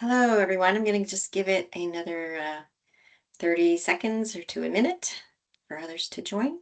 Hello, everyone. I'm going to just give it another 30 seconds or to a minute for others to join.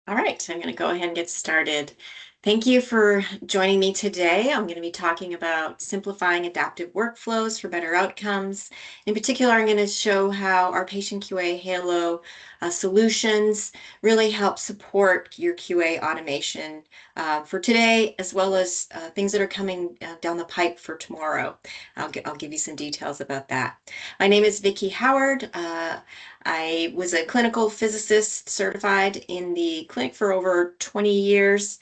All right, I'm going to go ahead and get started. Thank you for joining me today. I'm going to be talking about simplifying adaptive workflows for better outcomes. In particular, I'm going to show how our patient QA Halo solutions really help support your QA automation for today, as well as things that are coming down the pipe for tomorrow. I'll give you some details about that. My name is Vicki Howard. I was a clinical physicist certified in the clinic for over 20 years.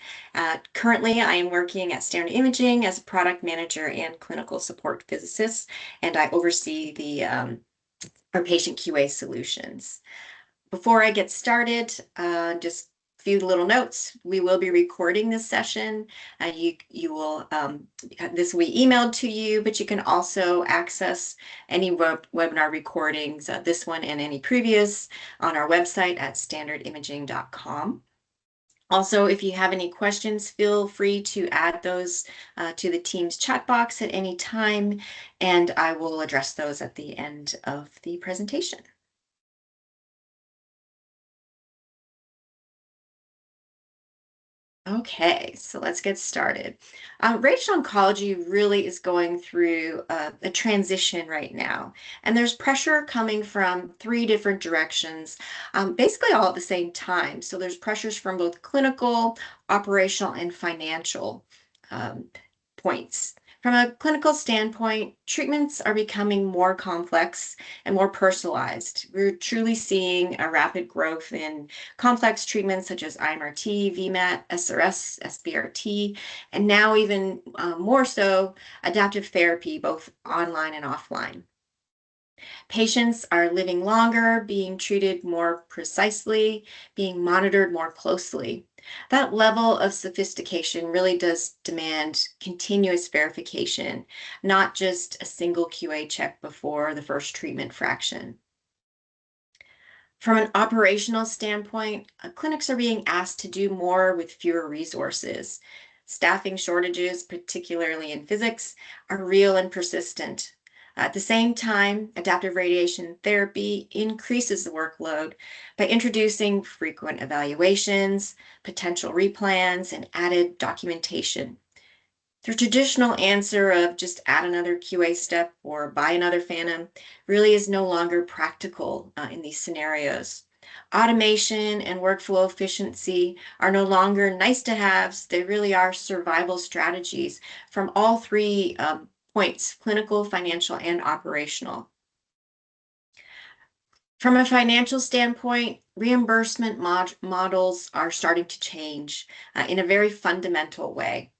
Currently, I am working at Standard Imaging as a product manager and clinical support physicist, and I oversee our patient QA solutions. Before I get started, just a few little notes. We will be recording this session. You will this will be emailed to you, but you can also access any webinar recordings, this one and any previous, on our website at standardimaging.com. Also, if you have any questions, feel free to add those to the Teams chat box at any time, and I will address those at the end of the presentation. Okay, so let's get started. Radiation oncology really is going through a transition right now, and there's pressure coming from three different directions, basically all at the same time. So there's pressures from both clinical, operational, and financial um, points. From a clinical standpoint, treatments are becoming more complex and more personalized. We're truly seeing a rapid growth in complex treatments such as IMRT, VMAT, SRS, SBRT, and now even more so, adaptive therapy, both online and offline. Patients are living longer, being treated more precisely, being monitored more closely. That level of sophistication really does demand continuous verification, not just a single QA check before the first treatment fraction. From an operational standpoint, clinics are being asked to do more with fewer resources. Staffing shortages, particularly in physics, are real and persistent. At the same time, adaptive radiation therapy increases the workload by introducing frequent evaluations, potential replans, and added documentation. The traditional answer of just add another QA step or buy another Phantom really is no longer practical in these scenarios. Automation and workflow efficiency are no longer nice to haves, they really are survival strategies from all three points: clinical, financial, and operational. From a financial standpoint, reimbursement models are starting to change in a very fundamental way.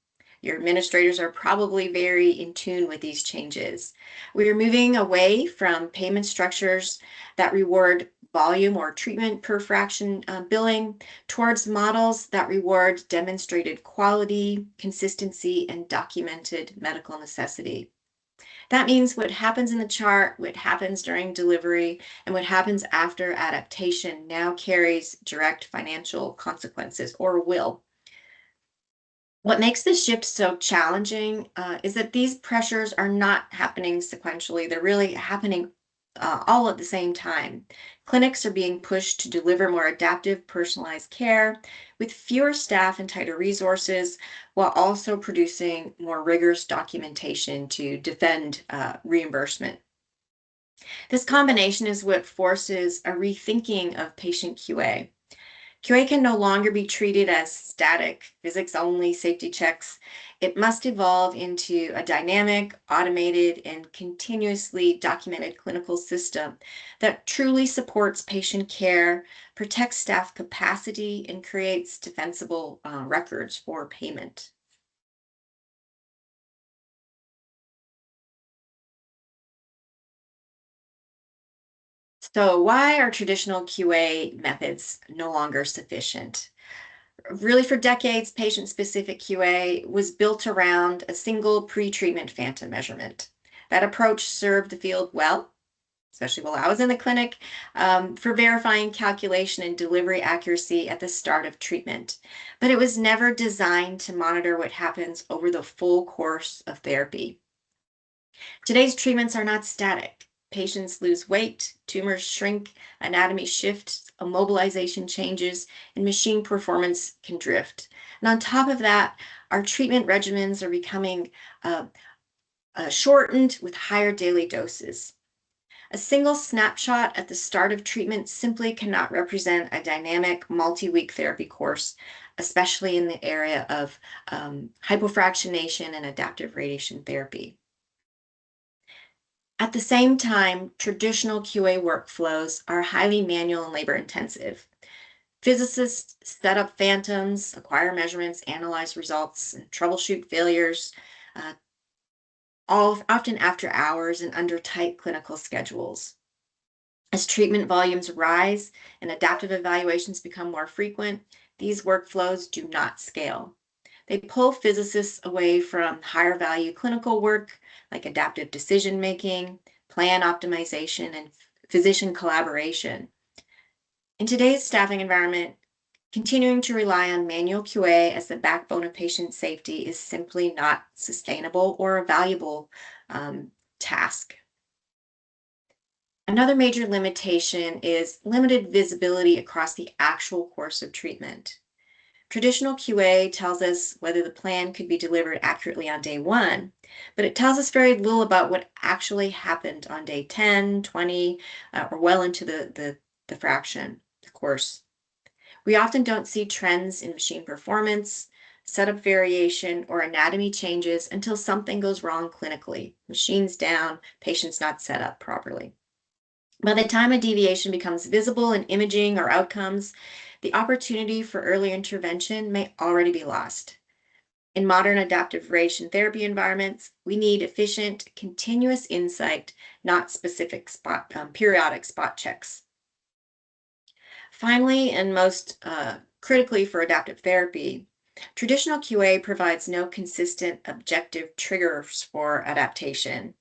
Your administrators are probably very in tune with these changes. We are moving away from payment structures that reward volume or treatment per fraction billing towards models that reward demonstrated quality, consistency, and documented medical necessity. That means what happens in the chart, what happens during delivery, and what happens after adaptation now carries direct financial consequences, or will. What makes this shift so challenging is that these pressures are not happening sequentially. They're really happening all at the same time. Clinics are being pushed to deliver more adaptive, personalized care with fewer staff and tighter resources, while also producing more rigorous documentation to defend reimbursement. This combination is what forces a rethinking of patient QA. QA can no longer be treated as static, physics only safety checks. It must evolve into a dynamic, automated, and continuously documented clinical system that truly supports patient care, protects staff capacity, and creates defensible records for payment. So, why are traditional QA methods no longer sufficient? Really, for decades, patient specific QA was built around a single pre treatment phantom measurement. That approach served the field well, especially while I was in the clinic, for verifying calculation and delivery accuracy at the start of treatment. But it was never designed to monitor what happens over the full course of therapy. Today's treatments are not static. Patients lose weight, tumors shrink, anatomy shifts, immobilization changes, and machine performance can drift. And on top of that, our treatment regimens are becoming shortened with higher daily doses. A single snapshot at the start of treatment simply cannot represent a dynamic multi week therapy course, especially in the area of hypofractionation and adaptive radiation therapy. At the same time, traditional QA workflows are highly manual and labor intensive. Physicists set up phantoms, acquire measurements, analyze results, and troubleshoot failures, uh, all often after hours and under tight clinical schedules. As treatment volumes rise and adaptive evaluations become more frequent, these workflows do not scale. They pull physicists away from higher value clinical work like adaptive decision making, plan optimization, and physician collaboration. In today's staffing environment, continuing to rely on manual QA as the backbone of patient safety is simply not sustainable or a valuable task. Another major limitation is limited visibility across the actual course of treatment. Traditional QA tells us whether the plan could be delivered accurately on day one, but it tells us very little about what actually happened on day 10, 20, or well into the fraction, the course. We often don't see trends in machine performance, setup variation, or anatomy changes until something goes wrong clinically. Machines down, patients not set up properly. By the time a deviation becomes visible in imaging or outcomes, the opportunity for early intervention may already be lost. In modern adaptive radiation therapy environments, we need efficient, continuous insight, not specific periodic spot checks. Finally, and most critically for adaptive therapy, traditional QA provides no consistent objective triggers for adaptation.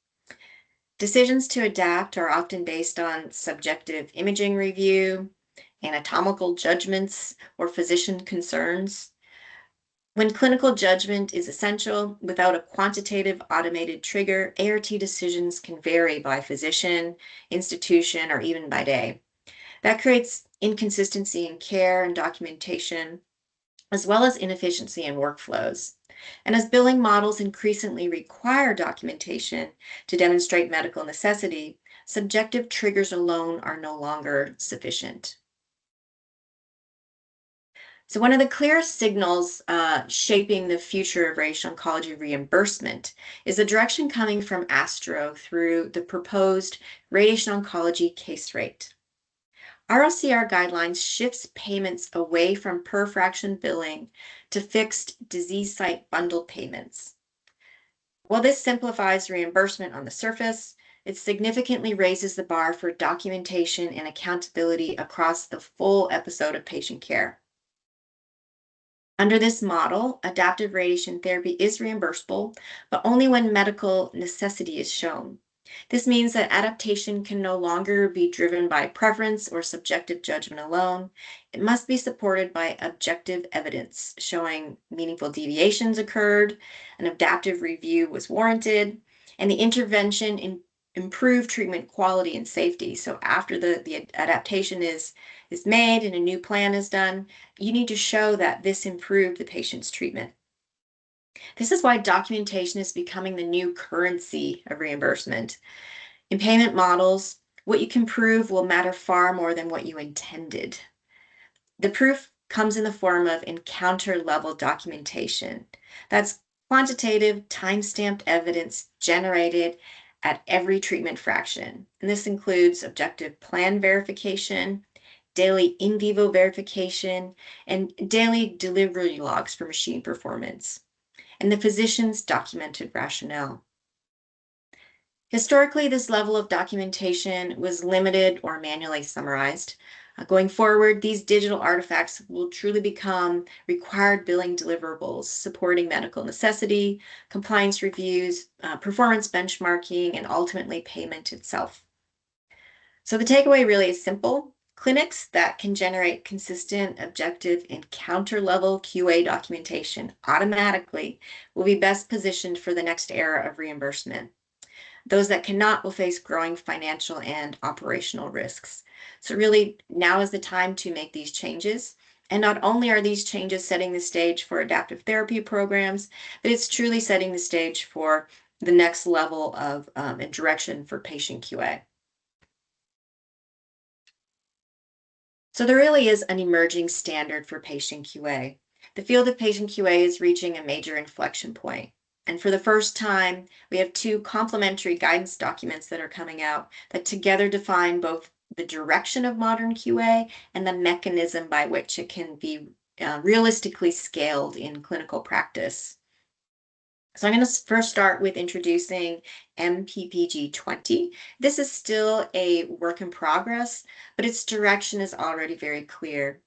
Decisions to adapt are often based on subjective imaging review, anatomical judgments, or physician concerns. When clinical judgment is essential, without a quantitative automated trigger, ART decisions can vary by physician, institution, or even by day. That creates inconsistency in care and documentation, as well as inefficiency in workflows. And as billing models increasingly require documentation to demonstrate medical necessity, subjective triggers alone are no longer sufficient. So, one of the clearest signals shaping the future of radiation oncology reimbursement is the direction coming from ASTRO through the proposed radiation oncology case rate. ROCR guidelines shifts payments away from per fraction billing to fixed disease site bundled payments. While this simplifies reimbursement on the surface, it significantly raises the bar for documentation and accountability across the full episode of patient care. Under this model, adaptive radiation therapy is reimbursable, but only when medical necessity is shown. This means that adaptation can no longer be driven by preference or subjective judgment alone. It must be supported by objective evidence showing meaningful deviations occurred, an adaptive review was warranted, and the intervention improved treatment quality and safety. So after the adaptation is made and a new plan is done, you need to show that this improved the patient's treatment. This is why documentation is becoming the new currency of reimbursement. In payment models, what you can prove will matter far more than what you intended. The proof comes in the form of encounter level documentation. That's quantitative, time-stamped evidence generated at every treatment fraction. And this includes objective plan verification, daily in vivo verification, and daily delivery logs for machine performance, and the physician's documented rationale. Historically, this level of documentation was limited or manually summarized. Going forward, these digital artifacts will truly become required billing deliverables, supporting medical necessity, compliance reviews, performance benchmarking, and ultimately payment itself. So the takeaway really is simple. Clinics that can generate consistent, objective, and counter-level QA documentation automatically will be best positioned for the next era of reimbursement. Those that cannot will face growing financial and operational risks. So really, now is the time to make these changes. And not only are these changes setting the stage for adaptive therapy programs, but it's truly setting the stage for the next level of and direction for patient QA. So there really is an emerging standard for patient QA. The field of patient QA is reaching a major inflection point. And for the first time, we have two complementary guidance documents that are coming out that together define both the direction of modern QA and the mechanism by which it can be realistically scaled in clinical practice. So I'm going to first start with introducing MPPG 20. This is still a work in progress, but its direction is already very clear.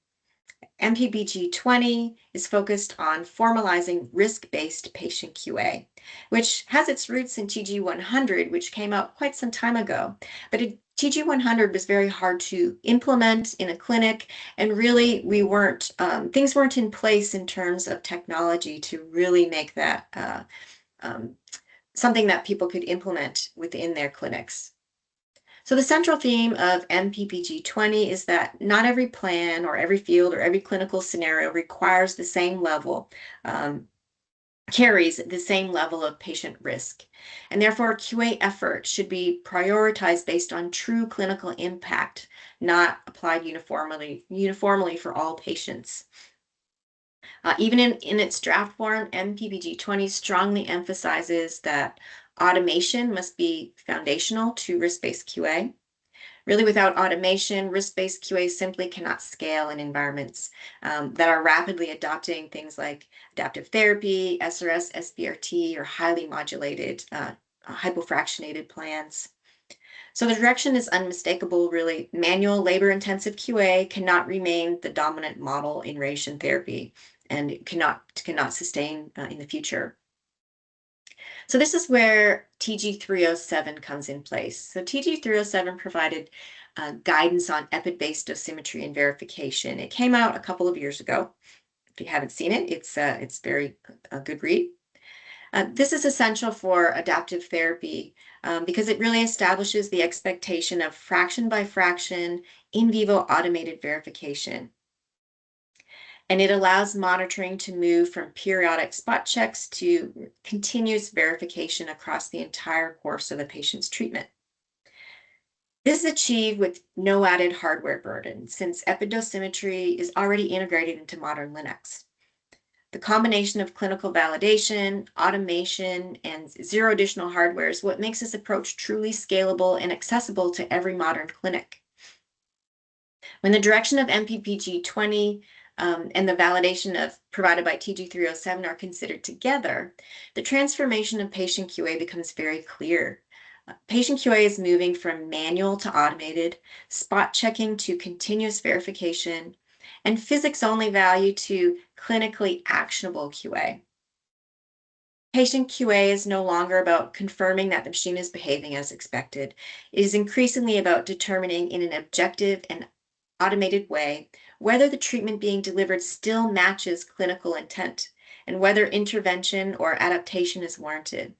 MPPG 20 is focused on formalizing risk-based patient QA, which has its roots in TG 100, which came out quite some time ago. But TG 100 was very hard to implement in a clinic, and really things weren't in place in terms of technology to really make that something that people could implement within their clinics. So the central theme of MPPG 20 is that not every plan or every field or every clinical scenario requires the same level, carries the same level of patient risk. And therefore, QA effort should be prioritized based on true clinical impact, not applied uniformly for all patients. Even in its draft form, MPPG 20 strongly emphasizes that automation must be foundational to risk-based QA. Really, without automation, risk-based QA simply cannot scale in environments that are rapidly adopting things like adaptive therapy, SRS, SBRT, or highly modulated, hypofractionated plans. So the direction is unmistakable, really. Manual, labor-intensive QA cannot remain the dominant model in radiation therapy and it cannot sustain in the future. So this is where TG 307 comes in place. So TG 307 provided guidance on EPID-based dosimetry and verification. It came out a couple of years ago. If you haven't seen it, it's very a good read. This is essential for adaptive therapy because it really establishes the expectation of fraction by fraction in vivo automated verification. And it allows monitoring to move from periodic spot checks to continuous verification across the entire course of a patient's treatment. This is achieved with no added hardware burden, since epidosimetry is already integrated into modern Linux. The combination of clinical validation, automation, and zero additional hardware is what makes this approach truly scalable and accessible to every modern clinic. When the direction of MPPG 20 and the validation provided by TG 307 are considered together, the transformation of patient QA becomes very clear. Patient QA is moving from manual to automated, spot checking to continuous verification, and physics-only value to clinically actionable QA. Patient QA is no longer about confirming that the machine is behaving as expected. It is increasingly about determining in an objective and automated way whether the treatment being delivered still matches clinical intent and whether intervention or adaptation is warranted.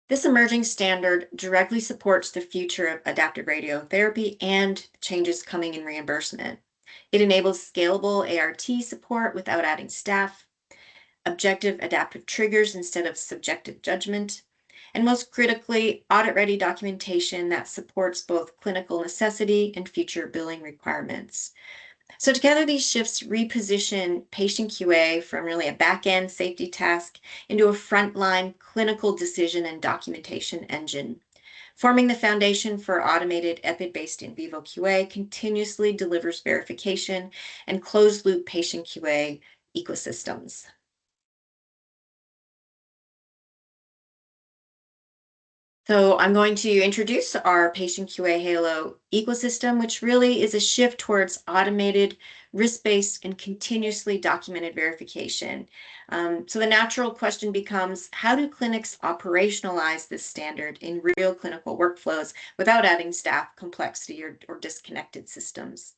This emerging standard directly supports the future of adaptive radiotherapy and changes coming in reimbursement. It enables scalable ART support without adding staff, objective adaptive triggers instead of subjective judgment, and most critically, audit-ready documentation that supports both clinical necessity and future billing requirements. So together, these shifts reposition patient QA from really a back-end safety task into a frontline clinical decision and documentation engine, forming the foundation for automated EPID-based in vivo QA continuously delivers verification and closed-loop patient QA ecosystems. So I'm going to introduce our patient QA Halo ecosystem, which really is a shift towards automated, risk-based, and continuously documented verification. So the natural question becomes, how do clinics operationalize this standard in real clinical workflows without adding staff complexity or disconnected systems?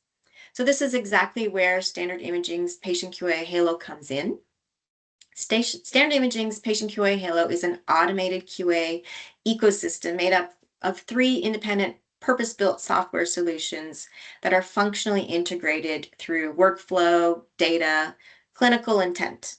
So this is exactly where Standard Imaging's patient QA Halo comes in. Standard Imaging's Patient QA Halo is an automated QA ecosystem made up of three independent purpose-built software solutions that are functionally integrated through workflow, data, clinical intent.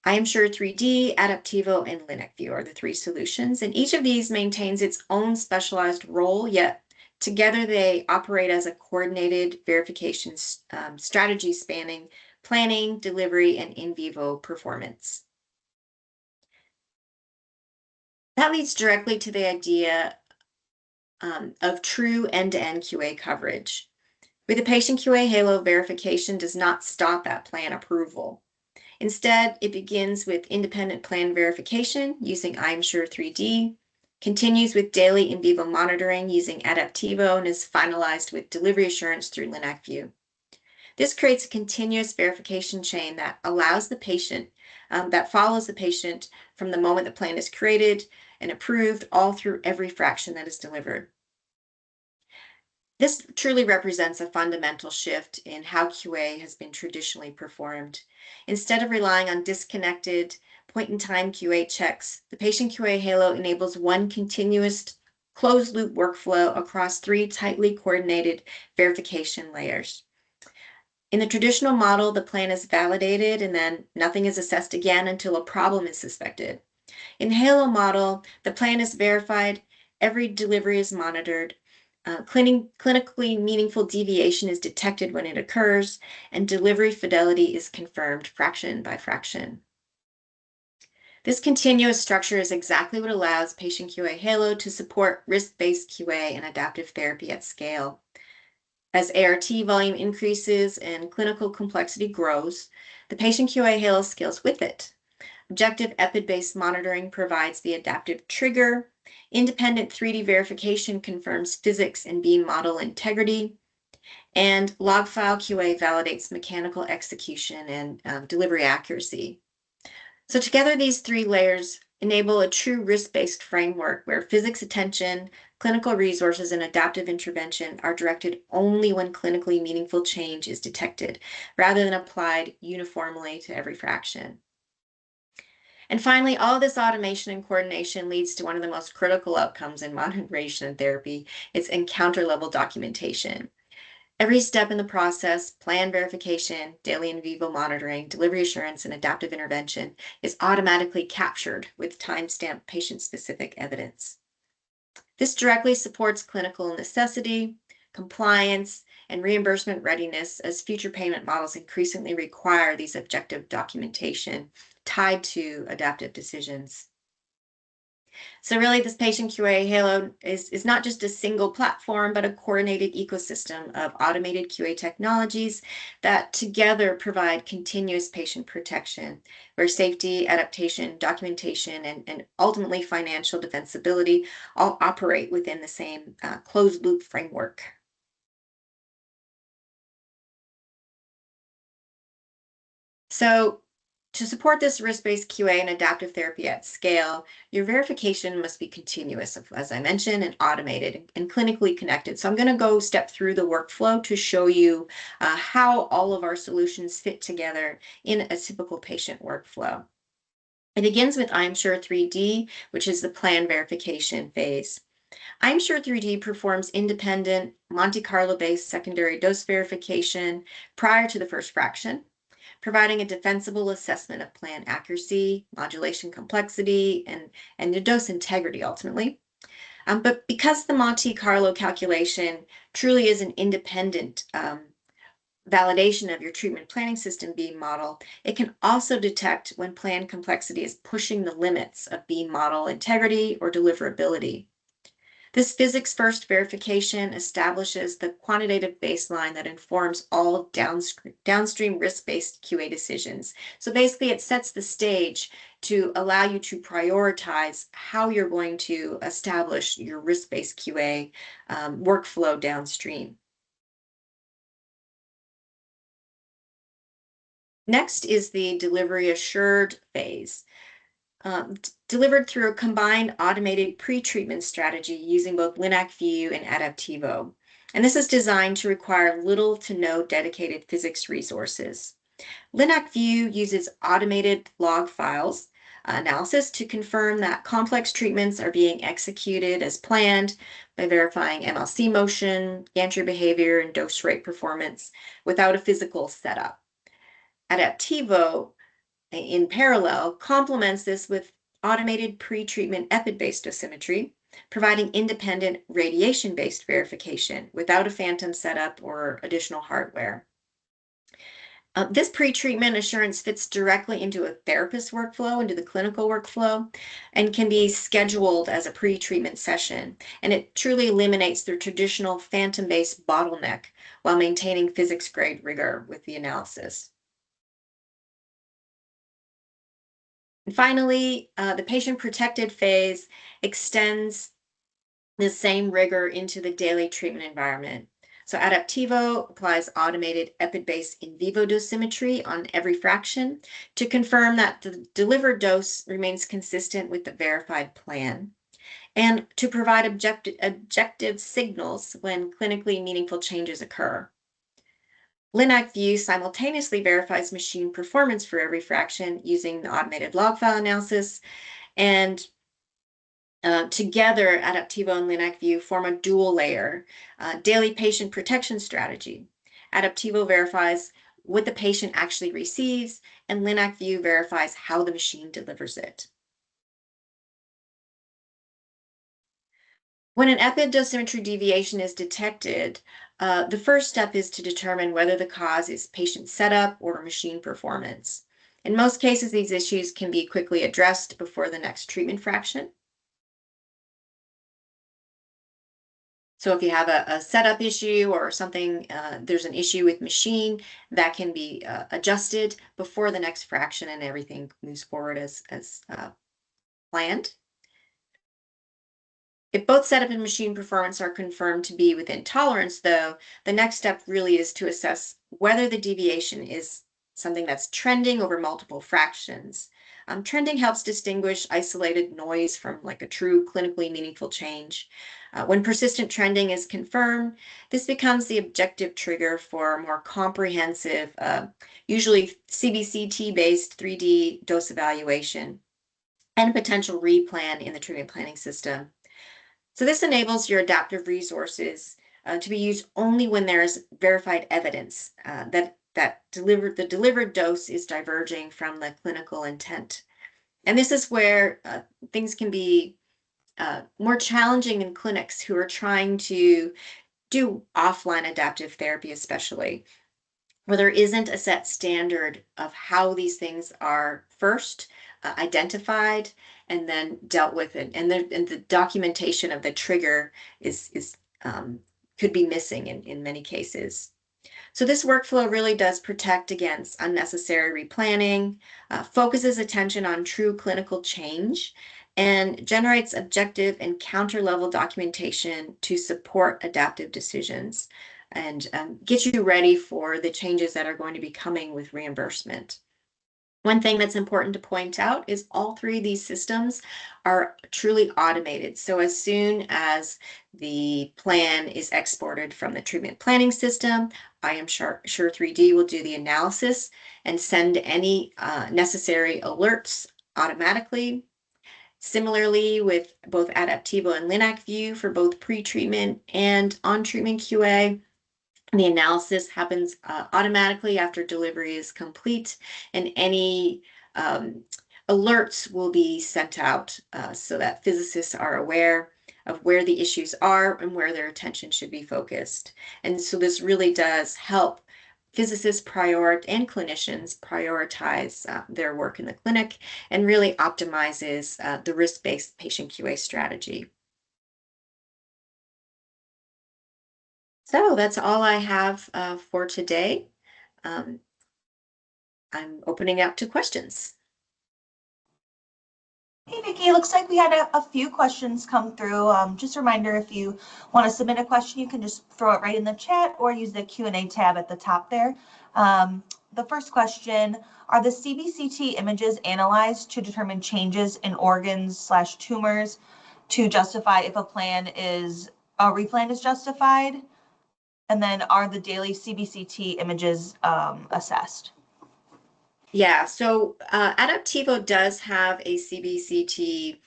I am sure 3D, Adaptivo, and Linacs are the three solutions, and each of these maintains its own specialized role, yet together they operate as a coordinated verification strategy spanning planning, delivery, and in vivo performance. That leads directly to the idea of true end-to-end QA coverage. With the patient QA Halo, verification does not stop at plan approval. Instead, it begins with independent plan verification using I'm Sure 3D, continues with daily in vivo monitoring using Adaptivo, and is finalized with delivery assurance through Linacs. This creates a continuous verification chain that allows the patient, that follows the patient from the moment the plan is created and approved, all through every fraction that is delivered. This truly represents a fundamental shift in how QA has been traditionally performed. Instead of relying on disconnected point-in-time QA checks, the patient QA Halo enables one continuous closed-loop workflow across three tightly coordinated verification layers. In the traditional model, the plan is validated and then nothing is assessed again until a problem is suspected. In Halo model, the plan is verified, every delivery is monitored, clinically meaningful deviation is detected when it occurs, and delivery fidelity is confirmed fraction by fraction. This continuous structure is exactly what allows Patient QA Halo to support risk-based QA and adaptive therapy at scale. As ART volume increases and clinical complexity grows, the patient QA Halo scales with it. Objective EPID-based monitoring provides the adaptive trigger. Independent 3D verification confirms physics and beam model integrity. And log file QA validates mechanical execution and delivery accuracy. So together, these three layers enable a true risk-based framework where physics attention, clinical resources, and adaptive intervention are directed only when clinically meaningful change is detected, rather than applied uniformly to every fraction. And finally, all this automation and coordination leads to one of the most critical outcomes in modern radiation therapy. It's encounter level documentation. Every step in the process, plan verification, daily in vivo monitoring, delivery assurance, and adaptive intervention, is automatically captured with timestamped patient-specific evidence. This directly supports clinical necessity, compliance, and reimbursement readiness as future payment models increasingly require these objective documentation tied to adaptive decisions. So really, this patient QA Halo is not just a single platform, but a coordinated ecosystem of automated QA technologies that together provide continuous patient protection, where safety, adaptation, documentation, and ultimately financial defensibility all operate within the same closed loop framework. So to support this risk-based QA and adaptive therapy at scale, your verification must be continuous, as I mentioned, and automated and clinically connected. So I'm going to go step through the workflow to show you how all of our solutions fit together in a typical patient workflow. It begins with I'm Sure 3D, which is the plan verification phase. I'm Sure 3D performs independent Monte Carlo-based secondary dose verification prior to the first fraction, providing a defensible assessment of plan accuracy, modulation complexity, and the dose integrity ultimately. But because the Monte Carlo calculation truly is an independent validation of your treatment planning system beam model, it can also detect when plan complexity is pushing the limits of beam model integrity or deliverability. This physics-first verification establishes the quantitative baseline that informs all downstream risk-based QA decisions. So basically, it sets the stage to allow you to prioritize how you're going to establish your risk-based QA workflow downstream. Next is the delivery assured phase. Delivered through a combined automated pre-treatment strategy using both Linac View and Adaptivo. And this is designed to require little to no dedicated physics resources. Linac View uses automated log files analysis to confirm that complex treatments are being executed as planned by verifying MLC motion, gantry behavior, and dose rate performance without a physical setup. Adaptivo in parallel, complements this with automated pre-treatment epid-based dosimetry, providing independent radiation-based verification without a phantom setup or additional hardware. This pre-treatment assurance fits directly into a therapist workflow, into the clinical workflow, and can be scheduled as a pre-treatment session. And it truly eliminates the traditional phantom-based bottleneck while maintaining physics-grade rigor with the analysis. And finally, the patient protected phase extends the same rigor into the daily treatment environment. So Adaptivo applies automated epid-based in vivo dosimetry on every fraction to confirm that the delivered dose remains consistent with the verified plan and to provide objective signals when clinically meaningful changes occur. Linac View simultaneously verifies machine performance for every fraction using the automated log file analysis, and together, Adaptivo and Linac View form a dual layer daily patient protection strategy. Adaptivo verifies what the patient actually receives, and Linac View verifies how the machine delivers it. When an epidosimetry deviation is detected, the first step is to determine whether the cause is patient setup or machine performance. In most cases, these issues can be quickly addressed before the next treatment fraction. So if you have a setup issue or something, there's an issue with machine, that can be adjusted before the next fraction and everything moves forward as planned. If both setup and machine performance are confirmed to be within tolerance, though, the next step really is to assess whether the deviation is something that's trending over multiple fractions. Trending helps distinguish isolated noise from like a true clinically meaningful change. When persistent trending is confirmed, this becomes the objective trigger for more comprehensive, usually CBCT-based 3D dose evaluation and potential replan in the treatment planning system. So this enables your adaptive resources to be used only when there is verified evidence that the delivered dose is diverging from the clinical intent. And this is where things can be more challenging in clinics who are trying to do offline adaptive therapy, especially where there isn't a set standard of how these things are first identified and then dealt with it. And the documentation of the trigger is could be missing in many cases. So this workflow really does protect against unnecessary replanning, focuses attention on true clinical change, and generates objective and counter-level documentation to support adaptive decisions and get you ready for the changes that are going to be coming with reimbursement. One thing that's important to point out is all three of these systems are truly automated. So as soon as the plan is exported from the treatment planning system, I am sure 3D will do the analysis and send any necessary alerts automatically. Similarly, with both Adaptivo and Linac View for both pre-treatment and on-treatment QA, the analysis happens automatically after delivery is complete, and any alerts will be sent out so that physicists are aware of where the issues are and where their attention should be focused. And so this really does help physicists and clinicians prioritize their work in the clinic and really optimizes the risk-based patient QA strategy. So that's all I have for today. Um, I'm opening up to questions. Hey, Vicki, looks like we had a few questions come through. Just a reminder, if you want to submit a question, you can just throw it right in the chat or use the Q&A tab at the top there. The first question, are the CBCT images analyzed to determine changes in organs/tumors to justify if a replan is justified? And then are the daily CBCT images assessed? Yeah, so Adaptivo does have a CBCT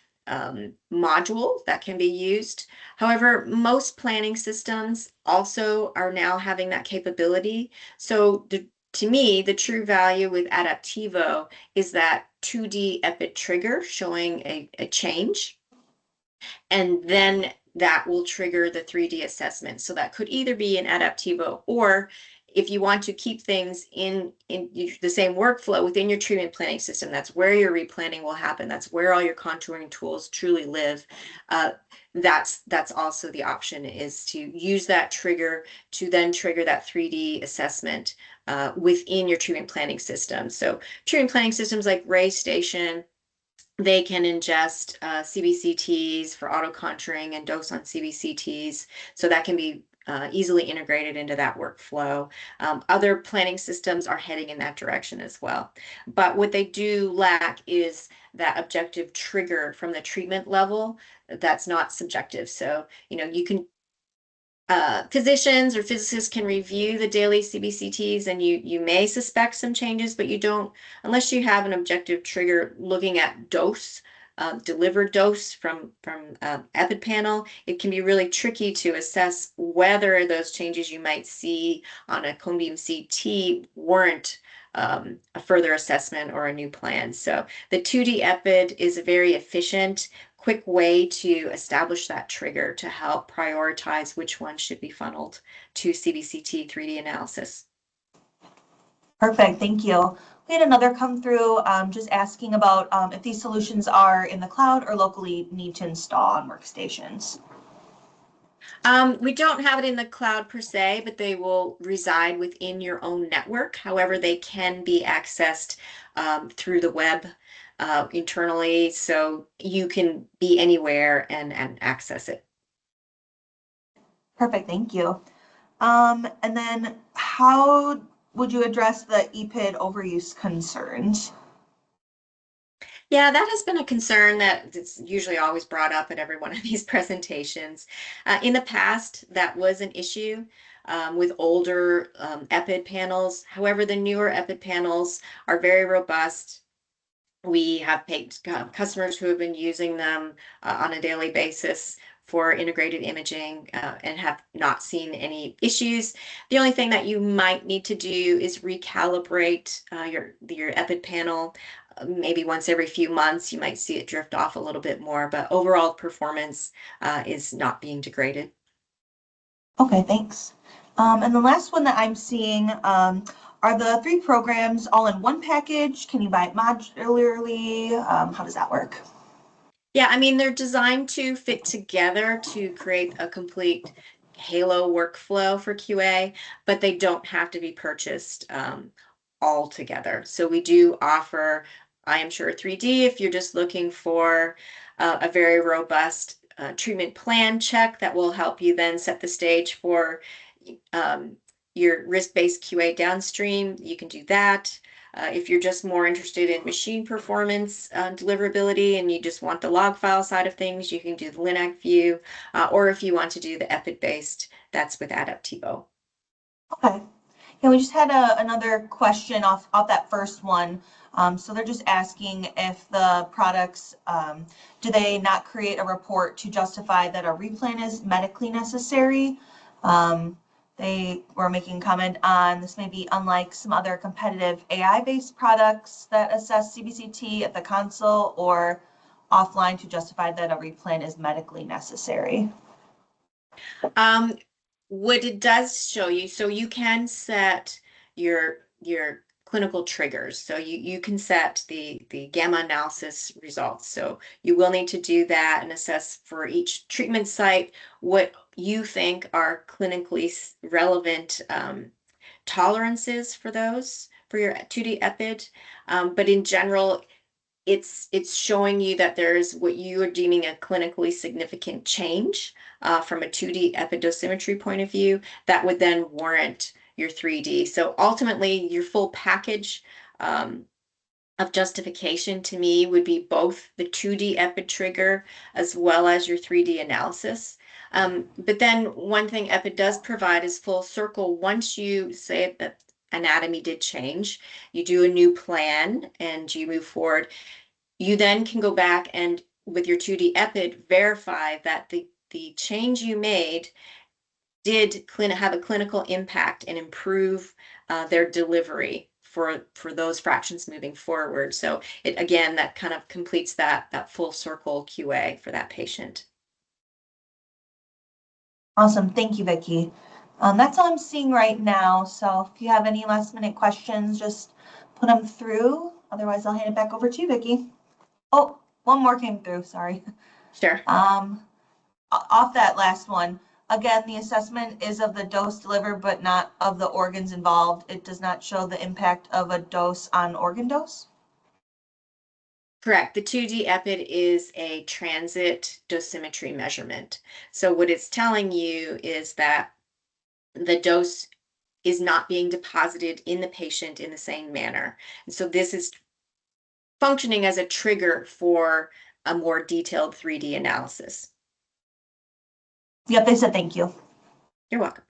module that can be used. However, most planning systems also are now having that capability. So to me, the true value with Adaptivo is that 2D EPID trigger showing a change, and then that will trigger the 3D assessment. So that could either be in Adaptivo, or if you want to keep things in the same workflow within your treatment planning system, that's where your replanning will happen. That's where all your contouring tools truly live. That's also the option, is to use that trigger to then trigger that 3D assessment within your treatment planning system. So treatment planning systems like RayStation, they can ingest CBCTs for auto contouring and dose on CBCTs. So that can be easily integrated into that workflow. Other planning systems are heading in that direction as well. But what they do lack is that objective trigger from the treatment level that's not subjective. So, you can physicians or physicists can review the daily CBCTs, and you may suspect some changes, but you don't, unless you have an objective trigger looking at dose, delivered dose from EPID panel. It can be really tricky to assess whether those changes you might see on a cone beam CT warrant a further assessment or a new plan. So the 2D EPID is a very efficient, quick way to establish that trigger to help prioritize which one should be funneled to CBCT 3D analysis. Perfect, thank you. We had another come through just asking about if these solutions are in the cloud or locally need to install on workstations. We don't have it in the cloud per se, but they will reside within your own network. However, they can be accessed through the web internally, so you can be anywhere and access it. Perfect, thank you. And then how would you address the EPID overuse concerns? Yeah, that has been a concern that's usually always brought up at every one of these presentations. In the past, that was an issue with older EPID panels. However, the newer EPID panels are very robust. We have customers who have been using them on a daily basis for integrated imaging and have not seen any issues. The only thing that you might need to do is recalibrate your EPID panel. Maybe once every few months, you might see it drift off a little bit more, but overall performance is not being degraded. Okay, thanks. And the last one that I'm seeing, are the 3 programs all in one package? Can you buy it modularly? How does that work? Yeah, I mean, they're designed to fit together to create a complete Halo workflow for QA, but they don't have to be purchased all together. So we do offer, I am sure 3D, if you're just looking for a very robust treatment plan check that will help you then set the stage for your risk-based QA downstream, you can do that. If you're just more interested in machine performance deliverability and you just want the log file side of things, you can do the Linac view, or if you want to do the EPID-based, that's with Adaptivo. Okay. Yeah, we just had another question off that first one. So they're just asking if the products, do they not create a report to justify that a replan is medically necessary? They were making comment on this may be unlike some other competitive AI-based products that assess CBCT at the console or offline to justify that a replan is medically necessary. What it does show you, so you can set your clinical triggers. So you can set the gamma analysis results. So you will need to do that and assess for each treatment site what you think are clinically relevant tolerances for those for your 2D epid. But in general, it's showing you that there's what you are deeming a clinically significant change from a 2D epidosimetry point of view that would then warrant your 3D. So ultimately, your full package um, of justification to me would be both the 2D epid trigger as well as your 3D analysis. But then one thing epid does provide is full circle. Once you say that anatomy did change, you do a new plan and you move forward, you then can go back and with your 2D epid verify that the change you made did have a clinical impact and improve their delivery for those fractions moving forward. So it again, that kind of completes that full circle QA for that patient. Awesome. Thank you, Vicki. That's all I'm seeing right now. So if you have any last minute questions, just put them through. Otherwise, I'll hand it back over to you, Vicki. Oh, one more came through. Sorry. Sure. Off that last one, again, the assessment is of the dose delivered, but not of the organs involved. It does not show the impact of a dose on organ dose. Correct. The 2D epid is a transit dosimetry measurement. So what it's telling you is that the dose is not being deposited in the patient in the same manner. And so this is functioning as a trigger for a more detailed 3D analysis. Yep, they said thank you. You're welcome.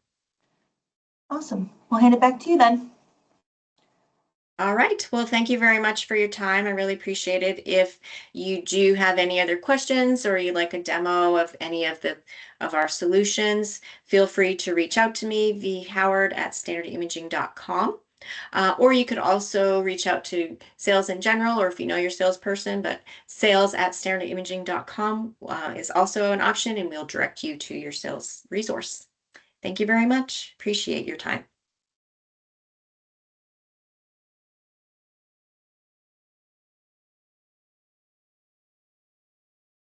Awesome. We'll hand it back to you then. All right. Well, thank you very much for your time. I really appreciate it. If you do have any other questions or you'd like a demo of any of our solutions, feel free to reach out to me, vhoward@standardimaging.com. Or you could also reach out to sales in general, or if you know your salesperson, but sales@standardimaging.com is also an option, and we'll direct you to your sales resource. Thank you very much. Appreciate your time.